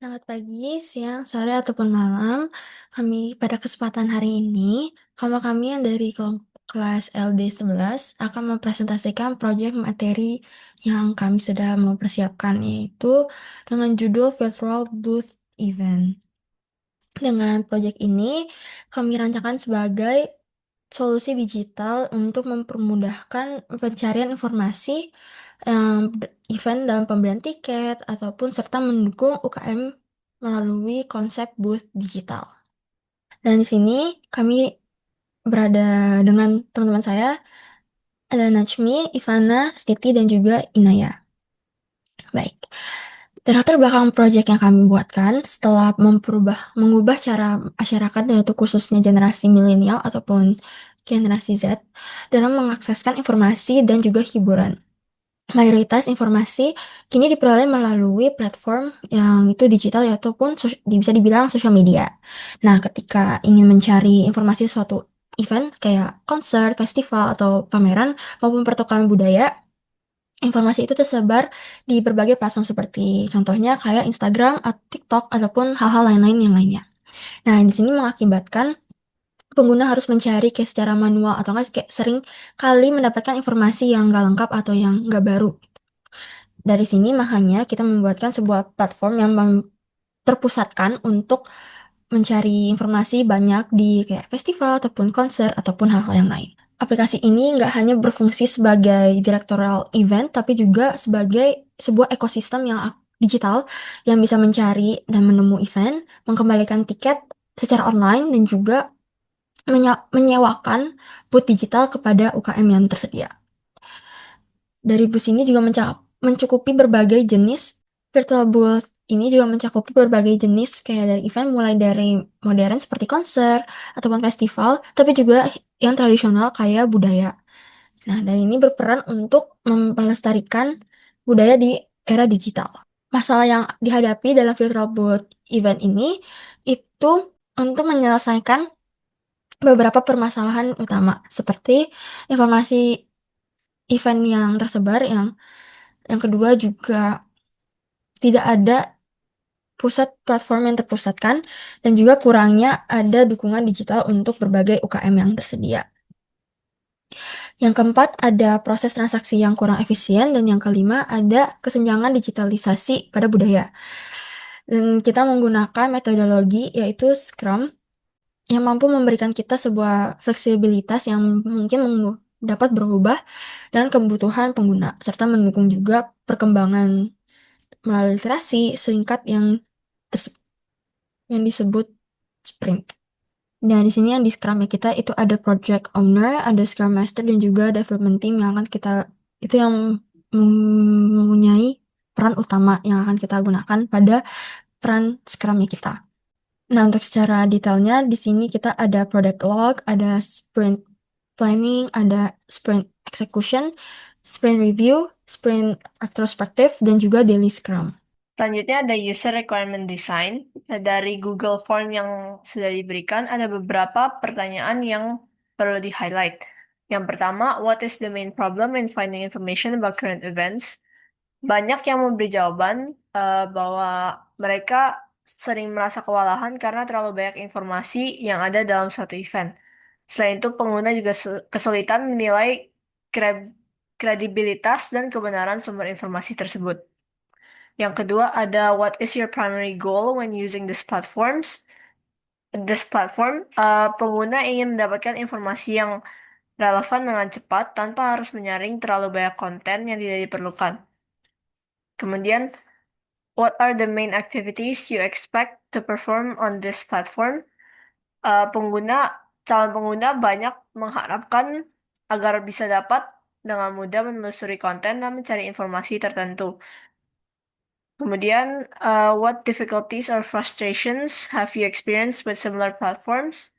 Selamat pagi, siang, sore, ataupun malam. Pada kesempatan hari ini, kami yang dari kelas LD 11 akan mempresentasikan proyek materi yang kami sudah mempersiapkan, yaitu dengan judul Virtual Booth Event. Dengan proyek ini, kami rancangkan sebagai solusi digital untuk mempermudahkan pencarian informasi event dalam pembelian tiket ataupun serta mendukung UKM melalui konsep booth digital. Dan di sini kami berada dengan teman-teman saya, ada Najmi, Ivana, Siti, dan juga Inaya. Baik. Dan latar belakang proyek yang kami buatkan setelah mengubah cara masyarakat, yaitu khususnya generasi milenial ataupun generasi Z, dalam mengakseskan informasi dan juga hiburan. Mayoritas informasi kini diperoleh melalui platform yang itu digital, yaitu pun bisa dibilang sosial media. Nah, ketika ingin mencari informasi suatu event kayak konser, festival, atau pameran maupun pertukaran budaya, informasi itu tersebar di berbagai platform seperti contohnya kayak Instagram, atau TikTok, ataupun hal-hal lain-lain yang lainnya. Nah, di sini mengakibatkan pengguna harus mencari kayak secara manual atau nggak kayak sering kali mendapatkan informasi yang nggak lengkap atau yang nggak baru. Dari sini makanya kita membuatkan sebuah platform yang terpusatkan untuk mencari informasi banyak di kayak festival ataupun konser ataupun hal-hal yang lain. Aplikasi ini nggak hanya berfungsi sebagai directorial event, tapi juga sebagai sebuah ekosistem yang digital yang bisa mencari dan menemui event, mengembalikan tiket secara online, dan juga menyewakan booth digital kepada UKM yang tersedia. Dari bus ini juga mencukupi berbagai jenis virtual booth. Ini juga mencakupi berbagai jenis kayak dari event mulai dari modern seperti konser ataupun festival, tapi juga yang tradisional kayak budaya. Nah, dan ini berperan untuk melestarikan budaya di era digital. Masalah yang dihadapi dalam virtual booth event ini itu untuk menyelesaikan beberapa permasalahan utama seperti informasi event yang tersebar, yang kedua juga tidak ada pusat platform yang terpusatkan, dan juga kurangnya ada dukungan digital untuk berbagai UKM yang tersedia. Yang keempat, ada proses transaksi yang kurang efisien, dan yang kelima, ada kesenjangan digitalisasi pada budaya. Dan kita menggunakan metodologi yaitu Scrum yang mampu memberikan kita sebuah fleksibilitas yang mungkin dapat berubah dan kebutuhan pengguna, serta mendukung juga perkembangan melalui iterasi singkat yang disebut sprint. Nah, di sini yang di Scrum kita itu ada project owner, ada Scrum Master, dan juga development team yang akan kita itu yang mempunyai peran utama yang akan kita gunakan pada peran Scrum-nya kita. Nah, untuk secara detailnya di sini kita ada product log, ada sprint planning, ada sprint execution, sprint review, sprint retrospective, dan juga daily Scrum. Selanjutnya ada user requirement design. Dari Google Form yang sudah diberikan, ada beberapa pertanyaan yang perlu di-highlight. Yang pertama, what is the main problem in finding information about current events? Banyak yang memberi jawaban bahwa mereka sering merasa kewalahan karena terlalu banyak informasi yang ada dalam suatu event. Selain itu, pengguna juga kesulitan menilai kre- kredibilitas dan kebenaran sumber informasi tersebut. Yang kedua ada what is your primary goal when using these platforms? This platform, pengguna ingin mendapatkan informasi yang relevan dengan cepat tanpa harus menyaring terlalu banyak konten yang tidak diperlukan. Kemudian, what are the main activities you expect to perform on this platform? Uh, pengguna, calon pengguna banyak mengharapkan agar bisa dapat dengan mudah menelusuri konten dan mencari informasi tertentu. Kemudian, what difficulties or frustrations have you experienced with similar platforms?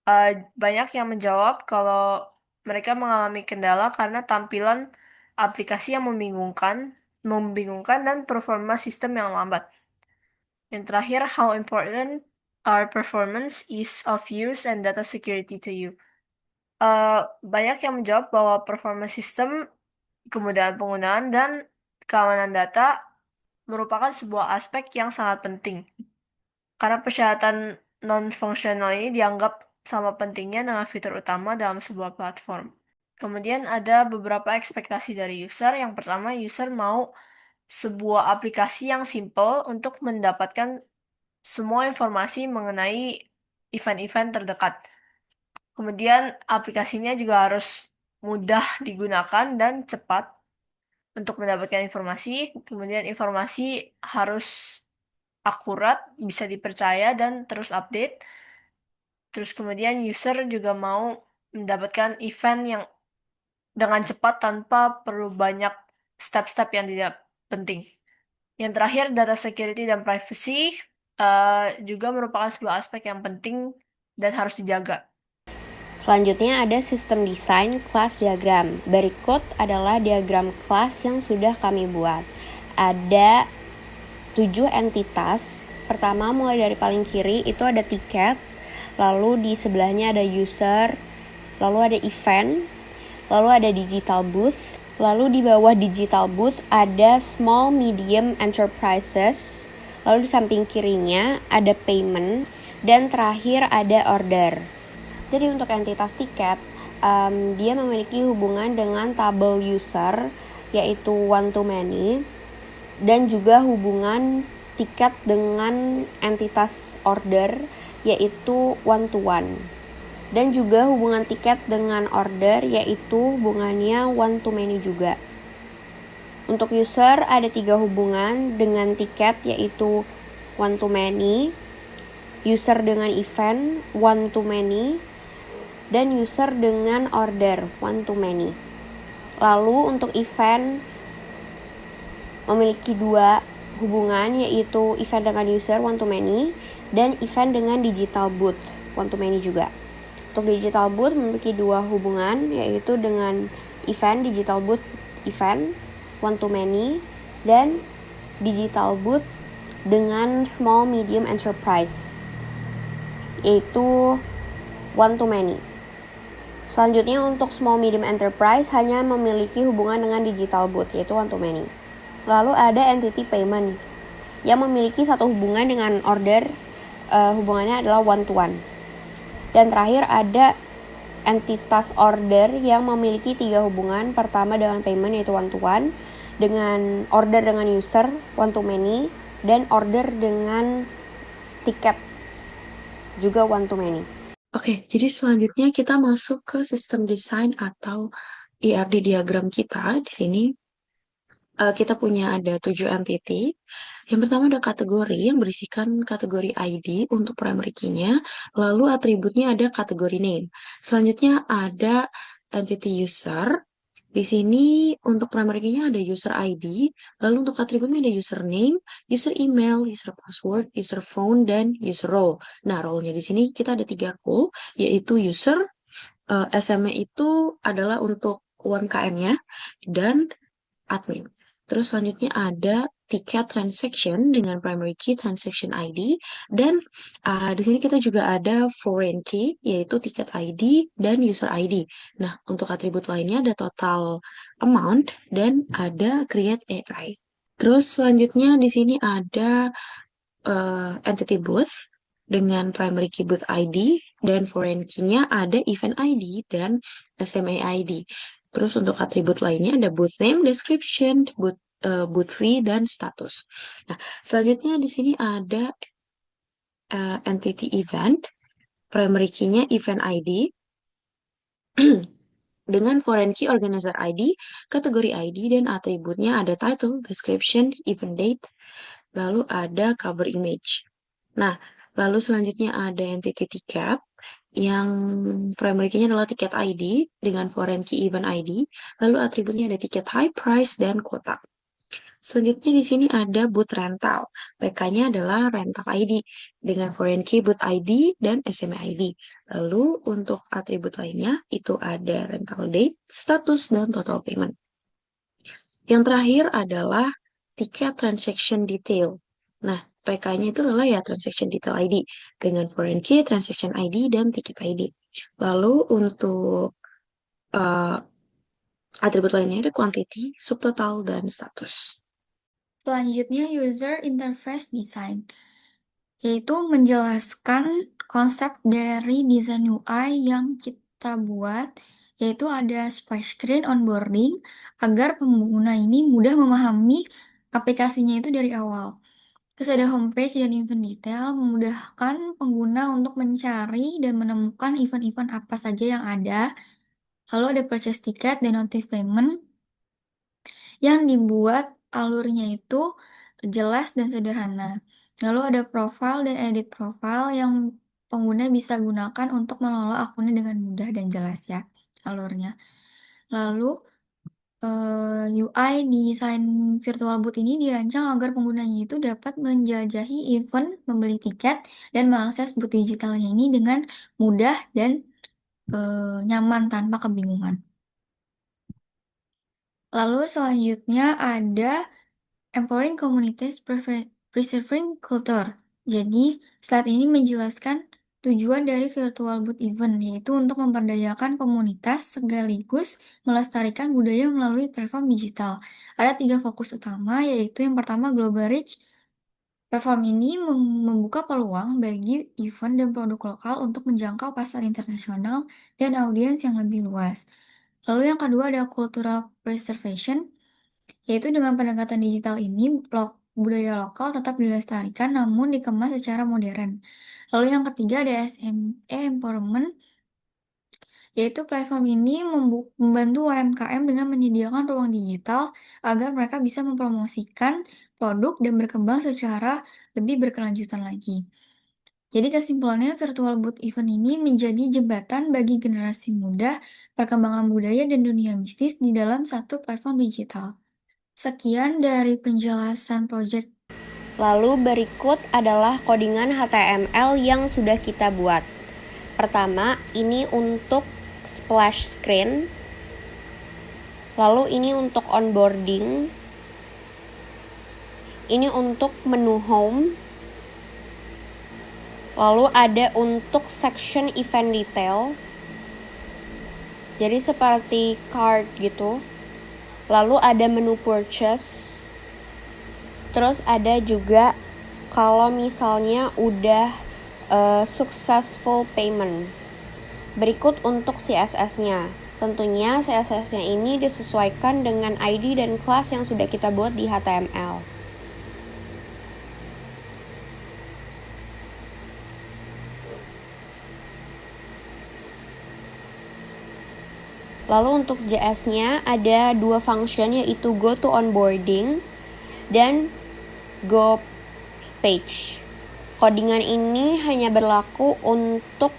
Uh, Banyak yang menjawab kalau mereka mengalami kendala karena tampilan aplikasi yang membingungkan dan performa sistem yang lambat. Yang terakhir, how important are performance, ease of use, and data security to you? Uh, Banyak yang menjawab bahwa performa sistem, kemudahan penggunaan, dan keamanan data merupakan sebuah aspek yang sangat penting. Karena persyaratan non-fungsional ini dianggap sama pentingnya dengan fitur utama dalam sebuah platform. Kemudian ada beberapa ekspektasi dari user. Yang pertama, user mau sebuah aplikasi yang simple untuk mendapatkan semua informasi mengenai event-event terdekat. Kemudian aplikasinya juga harus mudah digunakan dan cepat untuk mendapatkan informasi. Kemudian informasi harus akurat, bisa dipercaya, dan terus update. Terus kemudian user juga mau mendapatkan event yang dengan cepat tanpa perlu banyak step-step yang tidak penting. Yang terakhir, data security dan privacy juga merupakan sebuah aspek yang penting dan harus dijaga. Selanjutnya ada sistem desain class diagram. Berikut adalah diagram kelas yang sudah kami buat. Ada 7 entitas. Pertama mulai dari paling kiri itu ada tiket, lalu di sebelahnya ada user, lalu ada event, lalu ada digital booth, lalu di bawah digital booth ada small medium enterprises, lalu di samping kirinya ada payment, dan terakhir ada order. Jadi untuk entitas tiket, dia memiliki hubungan dengan tabel user, yaitu one to many, dan juga hubungan tiket dengan entitas order, yaitu one to one. Dan juga hubungan tiket dengan order, yaitu hubungannya one to many juga. Untuk user ada 3 hubungan dengan tiket, yaitu one to many, user dengan event, one to many, dan user dengan order, one to many. Lalu untuk event memiliki 2 hubungan, yaitu event dengan user, one to many, dan event dengan digital booth, one to many juga. Untuk digital booth memiliki 2 hubungan, yaitu dengan event, digital booth, event, one to many, dan digital booth dengan small medium enterprise, yaitu one to many. Selanjutnya untuk small medium enterprise hanya memiliki hubungan dengan digital booth, yaitu one to many. Lalu ada entity payment yang memiliki 1 hubungan dengan order, hubungannya adalah one to one. Dan terakhir ada entitas order yang memiliki 3 hubungan. Pertama dengan payment, yaitu one to one, dengan order dengan user, one to many, dan order dengan tiket juga one to many. Oke, jadi selanjutnya kita masuk ke sistem desain atau ERD diagram kita. Di sini kita punya ada 7 entity. Yang pertama ada kategori yang berisikan kategori ID untuk primary key-nya, lalu atributnya ada kategori name. Selanjutnya ada entity user. Di sini untuk primary key-nya ada user ID, lalu untuk atributnya ada username, user email, user password, user phone, dan user role. Nah, role-nya di sini kita ada 3 role, yaitu user, SMA itu adalah untuk UMKM-nya, dan admin. Terus selanjutnya ada tiket transaction dengan primary key transaction ID, dan di sini kita juga ada foreign key yaitu tiket ID dan user ID. Nah, untuk atribut lainnya ada total amount dan ada create AI. Terus selanjutnya di sini ada entity booth dengan primary key booth ID, dan foreign key-nya ada event ID dan SMA ID. Terus untuk atribut lainnya ada booth name, description, booth fee, dan status. Nah, selanjutnya di sini ada entity event, primary key-nya event ID, dengan foreign key organizer ID, kategori ID, dan atributnya ada title, description, event date, lalu ada cover image. Nah, lalu selanjutnya ada entity ticket yang primary key-nya adalah tiket ID dengan foreign key event ID, lalu atributnya ada tiket high price dan quota. Selanjutnya di sini ada booth rental. PK-nya adalah rental ID dengan foreign key booth ID dan SMA ID. Lalu untuk atribut lainnya itu ada rental date, status, dan total payment. Yang terakhir adalah tiket transaction detail. Nah, PK-nya itu adalah ya transaction detail ID dengan foreign key, transaction ID, dan ticket ID. Lalu untuk atribut lainnya ada quantity, subtotal, dan status. Selanjutnya user interface design, yaitu menjelaskan konsep dari desain UI yang kita buat, yaitu ada splash screen onboarding agar pengguna ini mudah memahami aplikasinya itu dari awal. Terus ada homepage dan event detail, memudahkan pengguna untuk mencari dan menemukan event-event apa saja yang ada. Lalu ada purchase ticket dan notif payment yang dibuat alurnya itu jelas dan sederhana. Lalu ada profile dan edit profile yang pengguna bisa gunakan untuk mengelola akunnya dengan mudah dan jelas ya alurnya. Lalu UI desain virtual booth ini dirancang agar penggunanya itu dapat menjelajahi event, membeli tiket, dan mengakses booth digitalnya ini dengan mudah dan nyaman tanpa kebingungan. Lalu selanjutnya ada empowering communities, preserving culture. Jadi, slide ini menjelaskan tujuan dari virtual booth event, yaitu untuk memberdayakan komunitas sekaligus melestarikan budaya melalui platform digital. Ada 3 fokus utama, yaitu yang pertama global reach. Platform ini membuka peluang bagi event dan produk lokal untuk menjangkau pasar internasional dan audiens yang lebih luas. Lalu yang kedua ada cultural preservation, yaitu dengan pendekatan digital ini, budaya lokal tetap dilestarikan namun dikemas secara modern. Lalu yang ketiga ada SME empowerment, yaitu platform ini membantu UMKM dengan menyediakan ruang digital agar mereka bisa mempromosikan produk dan berkembang secara lebih berkelanjutan lagi. Jadi kesimpulannya, virtual booth event ini menjadi jembatan bagi generasi muda, perkembangan budaya dan dunia bisnis di dalam satu platform digital. Sekian dari penjelasan proyek. Lalu berikut adalah codingan HTML yang sudah kita buat. Pertama, ini untuk splash screen. Lalu ini untuk onboarding. Ini untuk menu home. Lalu ada untuk section event detail. Jadi seperti card gitu. Lalu ada menu purchase. Terus ada juga kalau misalnya udah successful payment. Berikut untuk CSS-nya. Tentunya CSS-nya ini disesuaikan dengan ID dan kelas yang sudah kita buat di HTML. Lalu untuk JS-nya ada 2 function, yaitu go to onboarding dan go page. Codingan ini hanya berlaku untuk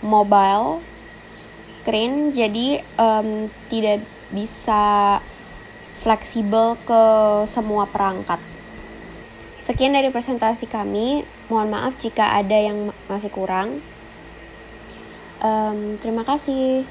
mobile screen, jadi tidak bisa fleksibel ke semua perangkat. Sekian dari presentasi kami. Mohon maaf jika ada yang masih kurang. Terima kasih.